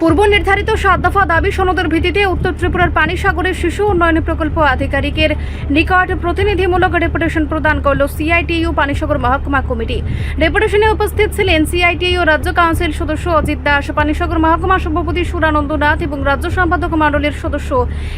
পূর্ব নির্ধারিত 7 দফা দাবি সনদের ভিত্তিতে উত্তর ত্রিপুরার পানিসাগরের শিশু উন্নয়ন প্রকল্প আধিকারিকের নিকট প্রতিনিধিমূলক ডেপুটেশন প্রদান করল সিআইটিইউ পানিসাগর মহকুমা কমিটি। ডেপুটেশনে উপস্থিত ছিলেন সিআইটিইউ রাজ্য কাউন্সিল সদস্য অজিত দাস, পানিসাগর মহকুমা সভাপতি সুরানন্দ নাথ এবং রাজ্য সম্পাদক মণ্ডলের সদস্য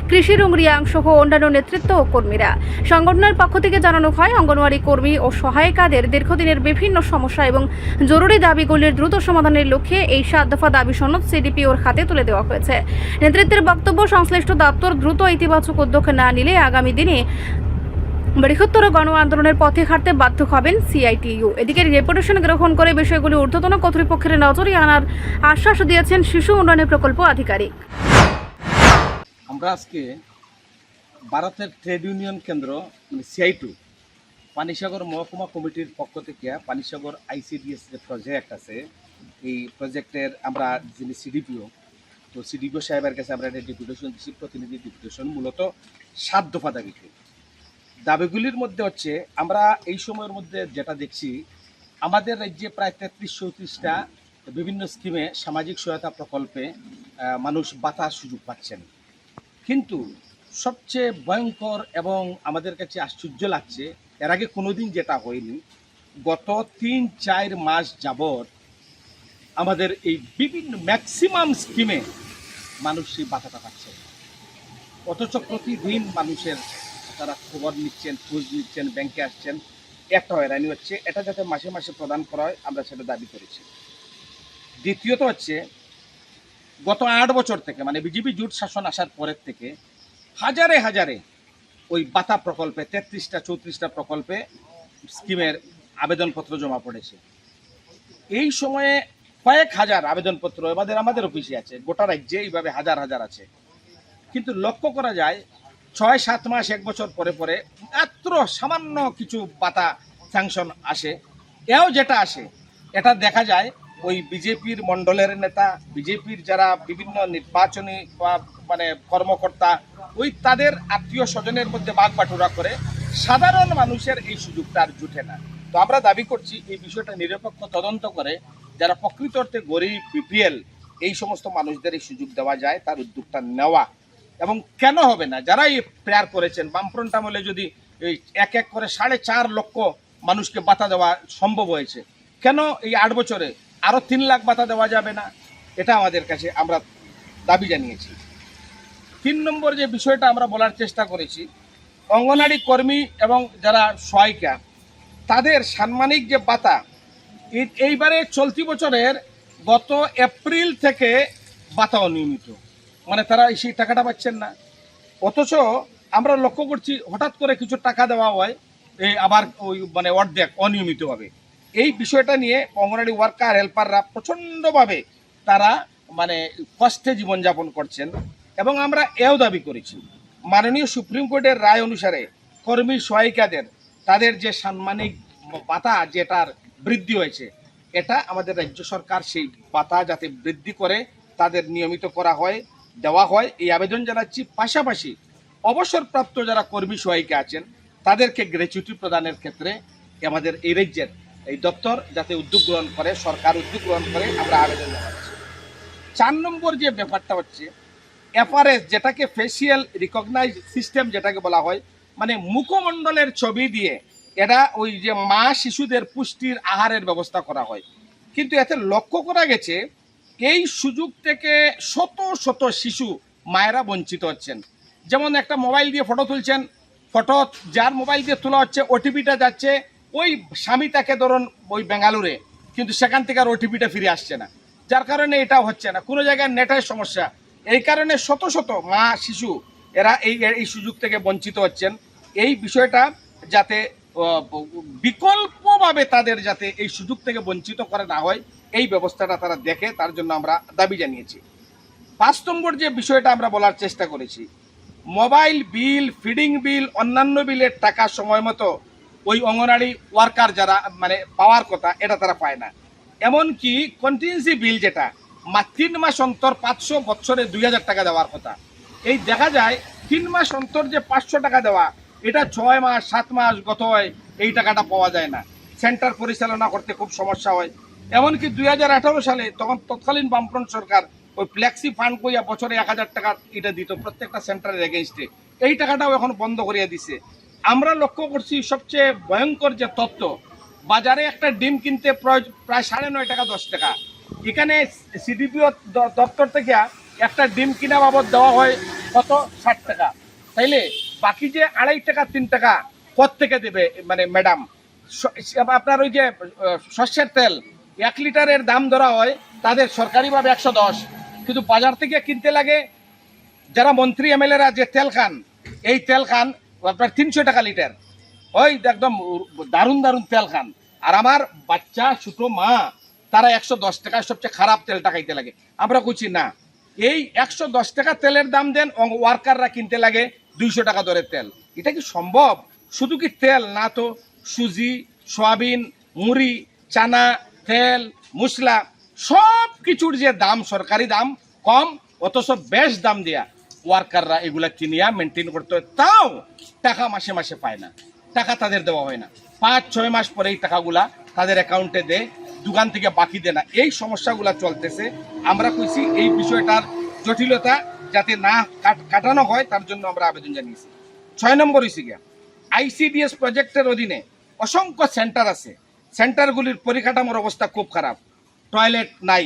কৃষি রুংরিয়াং সহ অন্যান্য নেতৃত্ব ও কর্মীরা। সংগঠনের পক্ষ থেকে জানানো হয়, অঙ্গনওয়াড়ি কর্মী ও সহায়িকাদের দীর্ঘদিনের বিভিন্ন সমস্যা এবং জরুরি দাবিগুলির দ্রুত সমাধানের লক্ষ্যে এই 7 দফা দাবি সনদ সিডিপিওর হাতে তুলে দেওয়া হয়েছে। নেতৃত্বের বক্তব্য, সংশ্লিষ্ট দপ্তর দ্রুত ইতিবাচক উদ্যোগ না নিলে আগামী দিনে বৃহত্তর গণ আন্দোলনের পথে হাঁটতে বাধ্য হবেন সিআইটিইউ। এদিকে ডেপুটেশন গ্রহণ করে বিষয়গুলি ঊর্ধ্বতন কর্তৃপক্ষের নজরে আনার আশ্বাস দিয়েছেন শিশু উন্নয়ন প্রকল্প আধিকারিক। আমরা আজকে ভারতের ট্রেড ইউনিয়ন কেন্দ্র সিআইটিইউ পানিসাগর মহকুমা কমিটির পক্ষ থেকে পানিসাগর আইসিডিএস যে প্রজেক্ট আছে, এই প্রজেক্টের আমরা যিনি সিডিপিও, তো সিডিপিও সাহেবের কাছে আমরা একটা ডেপুটেশন দিচ্ছি, প্রতিনিধি ডেপুটেশন। মূলত 7 দফা দাবিগুলির মধ্যে হচ্ছে, আমরা এই সময়ের মধ্যে যেটা দেখছি, আমাদের রাজ্যে প্রায় 33-34টা বিভিন্ন স্কিমে সামাজিক সহায়তা প্রকল্পে মানুষ বাতার সুযোগ পাচ্ছেন। কিন্তু সবচেয়ে ভয়ঙ্কর এবং আমাদের কাছে আশ্চর্য লাগছে, এর আগে কোনোদিন যেটা হয়নি, গত 3-4 মাস যাবৎ আমাদের এই বিভিন্ন ম্যাক্সিমাম স্কিমে মানুষ সেই বাধাটা পাচ্ছে। অথচ প্রতিদিন মানুষের তারা খবর নিচ্ছেন, খোঁজ নিচ্ছেন, ব্যাংকে আসছেন, একটা হয়রানি হচ্ছে। এটা যাতে মাসে মাসে প্রদান করা হয়, আমরা সেটা দাবি করেছি। দ্বিতীয়ত হচ্ছে, গত 8 বছর থেকে, মানে বিজেপি জোট শাসন আসার পরের থেকে হাজারে হাজারে ওই বাতা প্রকল্পে 33-34টা প্রকল্পে স্কিমের আবেদনপত্র জমা পড়েছে। এই সময়ে কয়েক হাজার আবেদনপত্র আমাদের অফিসে আছে, গোটা রাজ্যে এইভাবে হাজার হাজার আছে। কিন্তু লক্ষ্য করা যায় 6-7 মাস 1 বছর পরে পরে মাত্র সামান্য কিছু পাতা স্যাংশন আসে। এও যেটা আসে, এটা দেখা যায় ওই বিজেপির মণ্ডলের নেতা, বিজেপির যারা বিভিন্ন নির্বাচনী মানে কর্মকর্তা, ওই তাদের আত্মীয় স্বজনের মধ্যে ভাগ বাটুরা করে। সাধারণ মানুষের এই সুযোগটা আর জুটে না। তো আমরা দাবি করছি, এই বিষয়টা নিরপেক্ষ তদন্ত করে যারা প্রকৃত অর্থে গরিব, বিপিএল, এই সমস্ত মানুষদের এই সুযোগ দেওয়া যায়, তার উদ্যোগটা নেওয়া। এবং কেন হবে না, যারা এই প্রেয়ার করেছেন, বামফ্রন্ট আমলে যদি এই এক এক করে 4.5 লক্ষ মানুষকে ভাতা দেওয়া সম্ভব হয়েছে, কেন এই 8 বছরে আরও 3 লাখ ভাতা দেওয়া যাবে না? এটা আমাদের কাছে আমরা দাবি জানিয়েছি। 3 নম্বর যে বিষয়টা আমরা বলার চেষ্টা করেছি, অঙ্গনওয়াড়ি কর্মী এবং যারা সহায়িকা, তাদের সাম্মানিক যে ভাতা, এইবারে চলতি বছরের গত এপ্রিল থেকে ভাতা অনিয়মিত, মানে তারা সেই টাকাটা পাচ্ছেন না। অথচ আমরা লক্ষ্য করছি, হঠাৎ করে কিছু টাকা দেওয়া হয়, আবার ওই মানে অর্ধেক অনিয়মিতভাবে। এই বিষয়টা নিয়ে অঙ্গনওয়াড়ি ওয়ার্কার, হেল্পাররা প্রচণ্ডভাবে তারা মানে কষ্টে জীবনযাপন করছেন। এবং আমরা এও দাবি করেছি, মাননীয় সুপ্রিম কোর্টের রায় অনুসারে কর্মী সহায়িকাদের তাদের যে সাম্মানিক ভাতা যেটার বৃদ্ধি হয়েছে, এটা আমাদের রাজ্য সরকার সেই ভাতা যাতে বৃদ্ধি করে তাদের নিয়মিত করা হয়, দেওয়া হয়, এই আবেদন জানাচ্ছি। পাশাপাশি অবসরপ্রাপ্ত যারা কর্মী সহায়িকা আছেন, তাদেরকে গ্র্যাচুইটি প্রদানের ক্ষেত্রে আমাদের এই রাজ্যের এই দপ্তর যাতে উদ্যোগ গ্রহণ করে, সরকার উদ্যোগ গ্রহণ করে, আমরা আবেদন জানাচ্ছি। 4 নম্বর যে ব্যাপারটা হচ্ছে, এফআরএস, যেটাকে ফেসিয়াল রিকগনাইজ সিস্টেম যেটাকে বলা হয়, মানে মুখমণ্ডলের ছবি দিয়ে এটা ওই যে মা শিশুদের পুষ্টির আহারের ব্যবস্থা করা হয়। কিন্তু এতে লক্ষ্য করা গেছে, এই সুযোগ থেকে শত শত শিশু মায়েরা বঞ্চিত হচ্ছেন। যেমন একটা মোবাইল দিয়ে ফটো তুলছেন, ফটো যার মোবাইল দিয়ে তোলা হচ্ছে, ওটিপিটা যাচ্ছে ওই স্বামী, তাকে ধরুন ওই বেঙ্গালুরে, কিন্তু সেখান থেকে আর ওটিপিটা ফিরে আসছে না, যার কারণে এটা হচ্ছে না। কোনো জায়গায় নেটের সমস্যা, এই কারণে শত শত মা শিশু এরা এই সুযোগ থেকে বঞ্চিত হচ্ছেন। এই বিষয়টা যাতে বিকল্পভাবে তাদের যাতে এই সুযোগ থেকে বঞ্চিত করা না হয়, এই ব্যবস্থাটা তারা দেখে, তার জন্য আমরা দাবি জানিয়েছি। 5 নম্বর যে বিষয়টা আমরা বলার চেষ্টা করেছি, মোবাইল বিল, ফিডিং বিল, অন্যান্য বিলের টাকা সময় মতো ওই অঙ্গনওয়াড়ি ওয়ার্কার যারা মানে পাওয়ার কথা, এটা তারা পায় না। এমনকি কন্টিনজেন্সি বিল যেটা 3 মাস অন্তর 500, বছরে 2000 টাকা দেওয়ার কথা, এই দেখা যায় 3 মাস অন্তর যে 500 টাকা দেওয়া, এটা 6 মাস 7 মাস গত হয়, এই টাকাটা পাওয়া যায় না। সেন্টার পরিচালনা করতে খুব সমস্যা হয়। এমনকি 2018 সালে তখন তৎকালীন বামফ্রন্ট সরকার ওই ফ্লেক্সি ফান্ড কইয়া বছরে 1000 টাকা এটা দিত প্রত্যেকটা সেন্টারের এগেনস্টে, এই টাকাটাও এখন বন্ধ করিয়া দিছে। আমরা লক্ষ্য করছি সবচেয়ে ভয়ঙ্কর যে তথ্য, বাজারে একটা ডিম কিনতে প্রায় 9.5 টাকা 10 টাকা, এখানে সিডিপিও দপ্তর থেকে একটা ডিম কিনা বাবদ দেওয়া হয় কত 60 টাকা, তাইলে বাকি যে 2.5 টাকা 3 টাকা থেকে দেবে মানে ম্যাডাম? আপনার ওই যে সর্ষের তেল 1 লিটারের দাম ধরা হয় তাদের সরকারিভাবে 110, কিন্তু বাজার থেকে কিনতে লাগে যারা মন্ত্রী এমএলএরা যে তেল খান, এই তেল খান আপনার 300 টাকা লিটার, ওই একদম দারুণ দারুণ তেল খান। আর আমার বাচ্চা ছোট মা তারা 110 টাকায় সবচেয়ে খারাপ তেলটা খাইতে লাগে। আমরা কইছি না, এই 110 টাকা তেলের দাম দেন, ওয়ার্কাররা কিনতে লাগে 200 টাকা দরের তেল। এটা কি সম্ভব? শুধু কি তেল না, তো সুজি, সয়াবিন, মুড়ি, চানা, তেল, মশলা সব কিছুর যে দাম, সরকারি দাম কম, অথচ বেশ দাম দেয়া ওয়ার্কাররা এগুলা কিনিয়া মেনটেন করতে হয়, তাও টাকা মাসে মাসে পায় না, টাকা তাদের দেওয়া হয় না। 5-6 মাস পরে এই টাকাগুলা তাদের অ্যাকাউন্টে দেয়, দোকান থেকে বাকি দেয় না। এই সমস্যাগুলা চলতেছে। আমরা কইছি এই বিষয়টার জটিলতা যাতে না কাটানো হয় তার জন্য আমরা আবেদন জানিয়েছি। 6 নম্বর হয়েছে গিয়া আইসিডিএস প্রজেক্টের অধীনে অসংখ্য সেন্টার আছে, সেন্টারগুলির পরিকাঠামোর অবস্থা খুব খারাপ, টয়লেট নাই,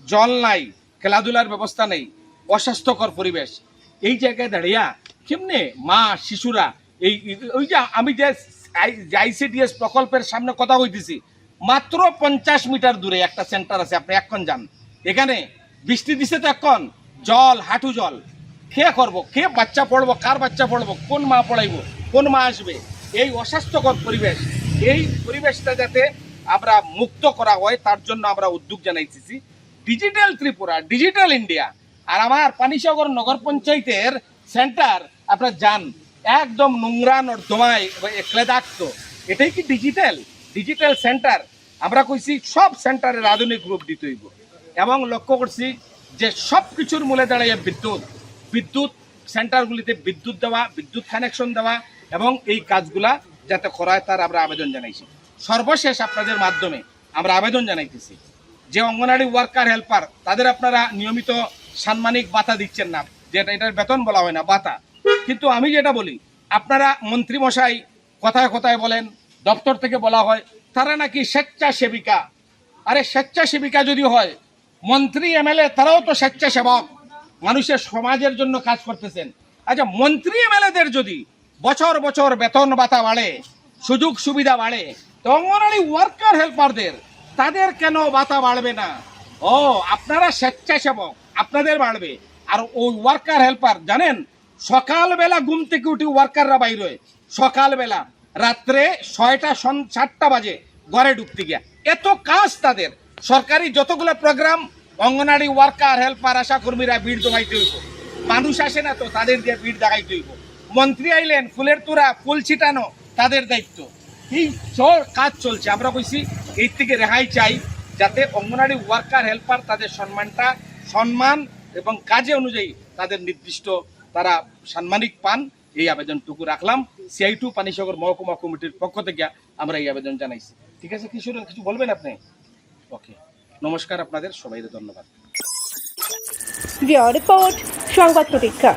জল নাই, খেলাধুলার ব্যবস্থা নেই, অস্বাস্থ্যকর পরিবেশ। এই জায়গায় দাঁড়িয়া কেমনে মা শিশুরা এই ওই যে আমি যে আইসিডিএস প্রকল্পের সামনে কথা কইতেছি, মাত্র 50 মিটার দূরে একটা সেন্টার আছে, আপনি এখন যান, এখানে বৃষ্টি দিছে তো এখন জল, হাঁটু জল, কে করবো, কে বাচ্চা পড়বো, কার বাচ্চা পড়বো, কোন মা পড়াইবো, কোন মা আসবে? এই অস্বাস্থ্যকর পরিবেশ, এই পরিবেশটা যাতে আমরা মুক্ত করা হয় তার জন্য আমরা উদ্যোগ জানাইতেছি। Digital Tripura, digital India. আর আমার পানিসাগর নগর পঞ্চায়েতের সেন্টার আপনারা যান, একদম নোংরা নর্দমায় ক্লেদাক্ত, এটাই কি ডিজিটাল? ডিজিটাল সেন্টার আমরা কইছি সব সেন্টারের আধুনিক রূপ দিতে হইব, এবং লক্ষ্য করছি যে সব কিছুর মূলে দাঁড়াইয়া বিদ্যুৎ সেন্টারগুলিতে বিদ্যুৎ দেওয়া, বিদ্যুৎ কানেকশন দেওয়া, এবং এই কাজগুলা যাতে করায় তার আমরা আবেদন জানাইছি। সর্বশেষ আপনাদের মাধ্যমে আমরা আবেদন জানাইতেছি যে অঙ্গনওয়াড়ি ওয়ার্কার হেল্পার তাদের আপনারা নিয়মিত সাম্মানিক ভাতা দিচ্ছেন না, যেটা এটার বেতন বলা হয় না, ভাতা। কিন্তু আমি যেটা বলি, আপনারা মন্ত্রী মশাই কথায় কথায় বলেন, দপ্তর থেকে বলা হয় তারা নাকি স্বেচ্ছাসেবিকা। আরে স্বেচ্ছাসেবিকা যদি হয়, মন্ত্রী এমএলএ তারাও তো স্বেচ্ছাসেবক, মানুষের সমাজের জন্য কাজ করতেছেন। আচ্ছা, মন্ত্রী এমএলএদের যদি বছর বছর বেতন ভাতা বাড়ে, সুযোগ সুবিধা বাড়ে, তো অঙ্গনওয়াড়ি ওয়ার্কার হেল্পারদের তাদের কেন ভাতা বাড়বে না? ও, আপনারা স্বেচ্ছাসেবক, আপনাদের বাড়বে। আর ওই ওয়ার্কার হেল্পার জানেন, সকালবেলা ঘুম থেকে উঠে ওয়ার্কাররা বাইর হয়, সকালবেলা রাত্রে 6টা-7টা বাজে ঘরে ঢুকতে গিয়া, এত কাজ তাদের। সরকারি যতগুলো প্রোগ্রাম, অঙ্গনওয়াড়ি ওয়ার্কার হেল্পার আশা কর্মীরা ভিড় জমাইতে হইব, মানুষ আসে না তো তাদের দিয়ে ভিড় দেখাইতে হইব। মন্ত্রী আইলেন, ফুলের তোড়া, ফুল ছিটানো তাদের দায়িত্ব। এই সব কাজ চলছে। আমরা কইছি এই থেকে রেহাই চাই, যাতে অঙ্গনওয়াড়ি ওয়ার্কার হেল্পার তাদের সম্মান এবং কাজে অনুযায়ী তাদের নির্দিষ্ট তারা সাম্মানিক পান, এই আবেদনটুকু রাখলাম। CI2 পানিসাগর মহকুমা কমিটির পক্ষ থেকে আমরা এই আবেদন জানাইছি। ঠিক আছে, কিছু বলবেন আপনি? ওকে, নমস্কার, আপনাদের সবাইকে ধন্যবাদ। রিপোর্ট সংবাদ প্রতীক্ষা।